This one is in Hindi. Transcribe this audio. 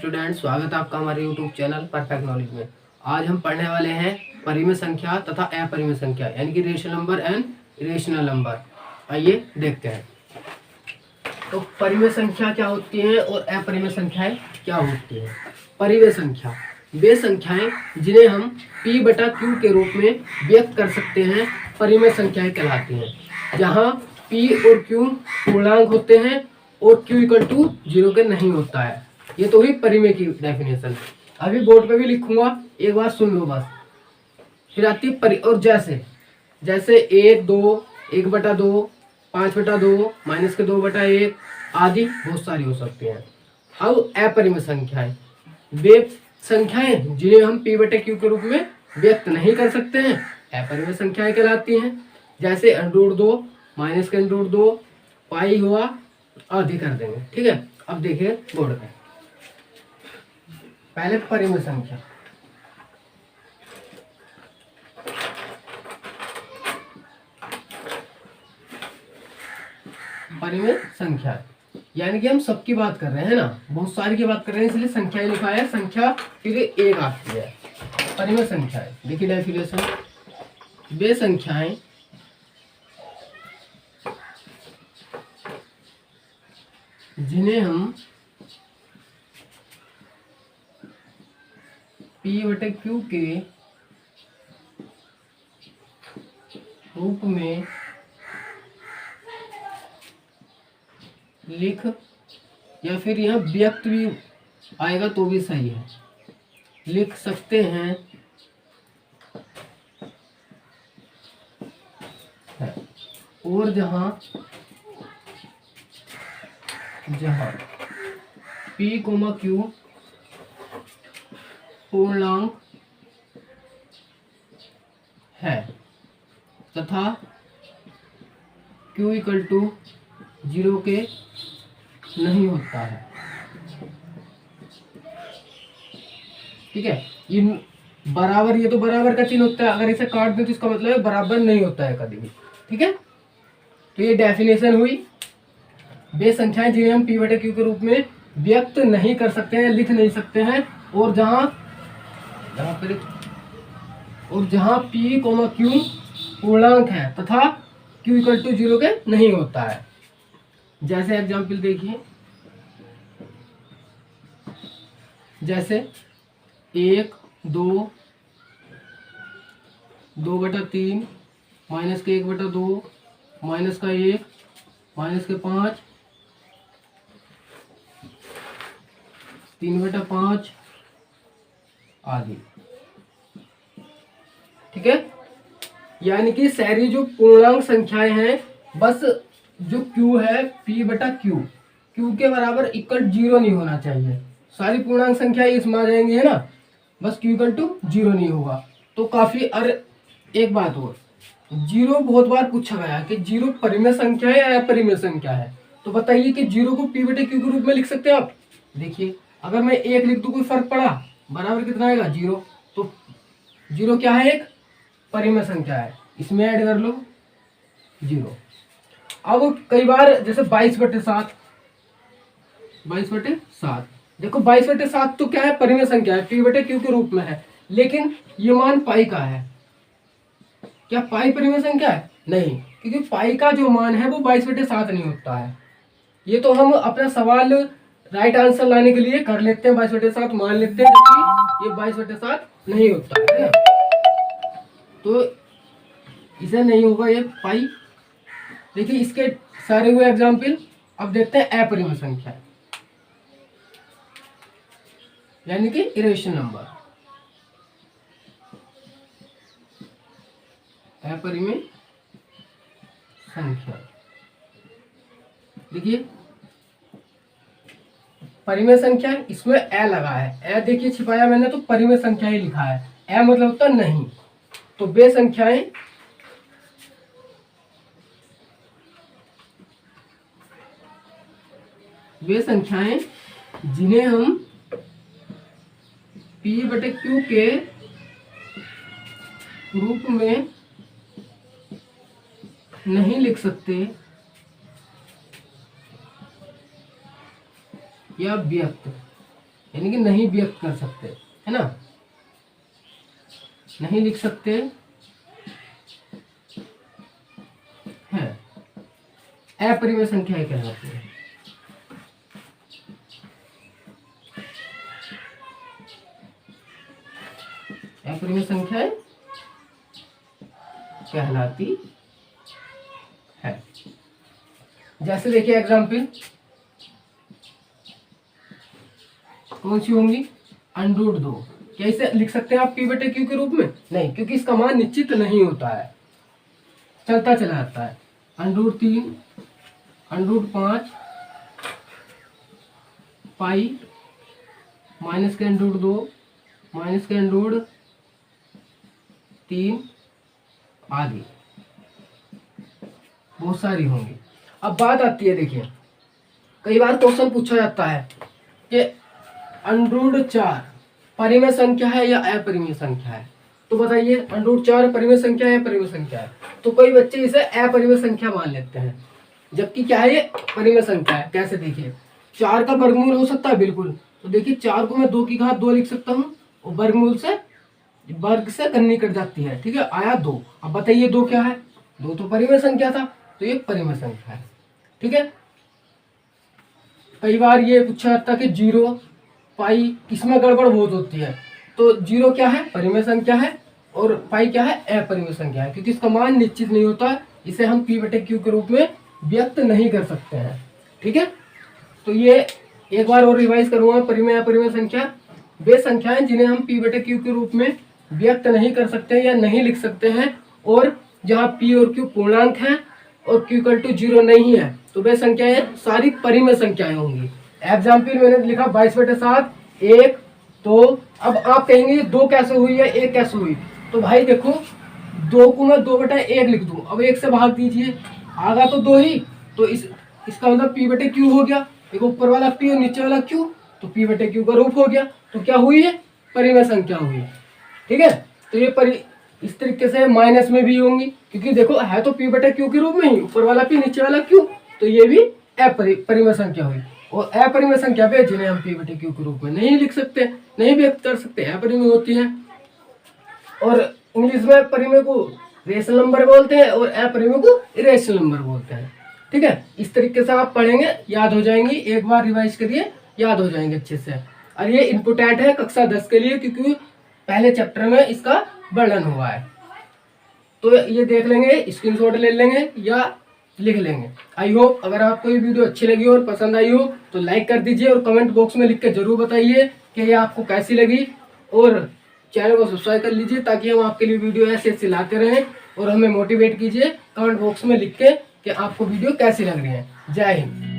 स्टूडेंट, स्वागत है आपका हमारे यूट्यूब चैनल परफेक्ट नॉलेज में। आज हम पढ़ने वाले हैं परिमेय संख्या तथा अपरिमेय संख्या यानी कि rational number and irrational number. आइए देखते हैं। तो परिमेय संख्या क्या होती है और अपरिमेय संख्याएं क्या होती है। परिमेय संख्या वे संख्याएं जिन्हें हम p बटा q के रूप में व्यक्त कर सकते हैं परिमेय संख्याएं कहलाती हैं, जहां p और q पूर्णांक होते हैं और q इक्वल टू 0 के नहीं होता है। ये तो हुई परिमेय की डेफिनेशन। अभी बोर्ड पे भी लिखूंगा, एक बार सुन लो बस। फिर आती है और जैसे 1, 2, 1/2, 5/2, -2/1 आदि बहुत सारी हो सकती हैं। अब अपरिमेय संख्याएं वे संख्याएं जिन्हें हम p बटे q के रूप में व्यक्त नहीं कर सकते हैं, अपरिमेय संख्याएं कहलाती हैं। जैसे √2, -√2, पाई हुआ आदि कर देंगे। ठीक है, अब देखिए बोर्ड पे। पहले परिमेय संख्या। परिमेय संख्या यानी कि हम सबकी बात कर रहे हैं ना, बहुत सारी की बात कर रहे हैं, इसलिए संख्या ही लिखा है। संख्या फिर एक आती है। परिमेय संख्याएं देखिए डेफिनेशन, वे संख्याएं जिन्हें हम p बटे q के रूप में लिख या फिर यह व्यक्त भी आएगा तो भी सही है, लिख सकते हैं और जहां p, q पूर्णांक है तथा q इक्वल टू 0 के नहीं होता है। ठीक है, ये बराबर, ये तो बराबर का चिन्ह होता है, अगर इसे काट दे तो इसका मतलब है बराबर नहीं होता है कभी भी। ठीक है, तो ये डेफिनेशन हुई। वे संख्याएं जिन्हें हम p बटे q के रूप में व्यक्त नहीं कर सकते हैं, लिख नहीं सकते हैं, और जहां p, q पूर्णांक है तथा q इक्वल टू 0 के नहीं होता है। जैसे एग्जाम्पल देखिए, जैसे 1, 2, 2/3, -1/2, -1, -5, 3/5 आदि। ठीक है, यानी कि सारी जो पूर्णांक संख्याएं हैं, बस जो q है p बटा q के बराबर इक्वल 0 नहीं होना चाहिए। सारी पूर्णांक संख्याएं इसमें आ जाएंगी, है ना, बस q इक्वल टू 0 नहीं होगा तो काफी। और एक बात और, 0 बहुत बार पूछा गया कि 0 परिमेय संख्या है या अपरिमेय संख्या है, तो बताइए कि 0 को p बटे q के रूप में लिख सकते हैं आप। देखिए, अगर मैं 1 लिख दूं कोई फर्क पड़ा, बराबर कितना आएगा 0, तो 0 क्या है, एक परिमेय संख्या है, इसमें ऐड कर लो 0। अब कई बार जैसे 22/7, 22/7, देखो 22/7 तो क्या है, परिमेय संख्या है, p बटे q के रूप में है, लेकिन ये मान पाई का है। क्या पाई परिमेय संख्या है? नहीं, क्योंकि पाई का जो मान है वो 22/7 नहीं होता है। ये तो हम अपना सवाल राइट आंसर लाने के लिए कर लेते हैं, 22/7 मान लेते हैं, जबकि ये 22/7 नहीं होता है ना, तो इसे नहीं होगा ये पाई। देखिए, इसके सारे हुए एग्जाम्पल। अब देखते हैं अपरिमेय संख्या यानी कि इरेशनल नंबर। अपरिमेय संख्या देखिए, परिमेय संख्या, इसमें ए लगा है, ए देखिए छिपाया मैंने, तो परिमेय संख्या ही लिखा है, ए मतलब होता नहीं। तो वे संख्याएं जिन्हें हम p बटे q के रूप में नहीं लिख सकते या व्यक्त, यानी यानी कि नहीं व्यक्त कर सकते, है ना, नहीं लिख सकते हैं, अपरिमेय संख्याएं कहलाती है। अपरिमेय संख्याएं कहलाती है। जैसे देखिए एग्जाम्पल कौन सी होंगी, √2। क्या इसे लिख सकते हैं आप p/q के रूप में? नहीं, क्योंकि इसका मान निश्चित नहीं होता है, चलता चला जाता है। √3, √5 पाई माइनस के √2 माइनस के √3 आदि बहुत सारी होंगी। अब बात आती है, देखिए कई बार क्वेश्चन पूछा जाता है कि √4 परिमेय संख्या है या अपरिमेय संख्या है, तो बताइए √4 परिमेय संख्या है, परिमेय संख्या है? तो कोई बच्चे इसे अपरिमेय संख्या मान लेते हैं, जबकि क्या है ये परिमेय संख्या है। कैसे? देखिए 4 का वर्गमूल हो सकता है, बिल्कुल। तो देखिए 4 को मैं 2 की घात 2 लिख सकता हूँ, और वर्गमूल से वर्ग से कन्नी कट जाती है, ठीक है, आया 2। अब बताइए 2 क्या है? 2 तो परिमेय संख्या था, तो ये परिमेय संख्या है, ठीक है। कई बार ये पूछा जाता है कि 0 पाई, किसमें गड़बड़ बहुत होती है, तो 0 क्या है? परिमेय संख्या है, और पाई क्या है? अपरिमेय संख्या है, क्योंकि इसका मान निश्चित नहीं होता, इसे हम p/q के रूप में व्यक्त नहीं कर सकते हैं, ठीक है। तो ये एक बार और रिवाइज करूंगा, परिमेय अपरिमेय संख्या वे संख्याएं जिन्हें हम p/q के रूप में व्यक्त नहीं कर सकते या नहीं लिख सकते हैं, और जहाँ p और q पूर्णांक हैं और q = 0 नहीं है, तो वे संख्याएं सारी परिमेय संख्याएं होंगी। एग्जाम्पल मैंने लिखा 22/7 1। तो अब आप कहेंगे 2 कैसे हुई है, 1 कैसे हुई? तो भाई देखो 2 को मैं 2/1 लिख दूं, अब 1 से भाग दीजिए, आगा तो 2 ही, तो इसका मतलब p/q हो गया। देखो ऊपर वाला p और नीचे वाला q, तो p/q का रूप हो गया। तो क्या हुई है? परिमेय संख्या हुई, ठीक है। तो ये इस तरीके से माइनस में भी होंगी, क्योंकि देखो है तो p/q के रूप में ही, ऊपर वाला p नीचे वाला q, तो ये भी परिमेय संख्या हुई। और अपरिमेय संख्या पे जिन्हें हम p/q के रूप में नहीं लिख सकते, नहीं व्यक्त कर सकते, अपरिमेय होती है। और इंग्लिश में परिमेय को रेशनल नंबर बोलते हैं और अपरिमेय को इरेशनल नंबर बोलते हैं, ठीक है। इस तरीके से आप पढ़ेंगे, याद हो जाएंगी, एक बार रिवाइज करिए, याद हो जाएंगे अच्छे से। और ये इम्पोर्टेंट है कक्षा 10 के लिए, क्योंकि पहले चैप्टर में इसका वर्णन हुआ है। तो ये देख लेंगे, स्क्रीनशॉट ले लेंगे या लिख लेंगे। आई होप अगर आपको ये वीडियो अच्छी लगी और पसंद आई हो तो लाइक कर दीजिए, और कमेंट बॉक्स में लिख के जरूर बताइए कि ये आपको कैसी लगी, और चैनल को सब्सक्राइब कर लीजिए ताकि हम आपके लिए वीडियो ऐसे ऐसे लाते रहें, और हमें मोटिवेट कीजिए कमेंट बॉक्स में लिख के कि आपको वीडियो कैसी लग रही है। जय हिंद।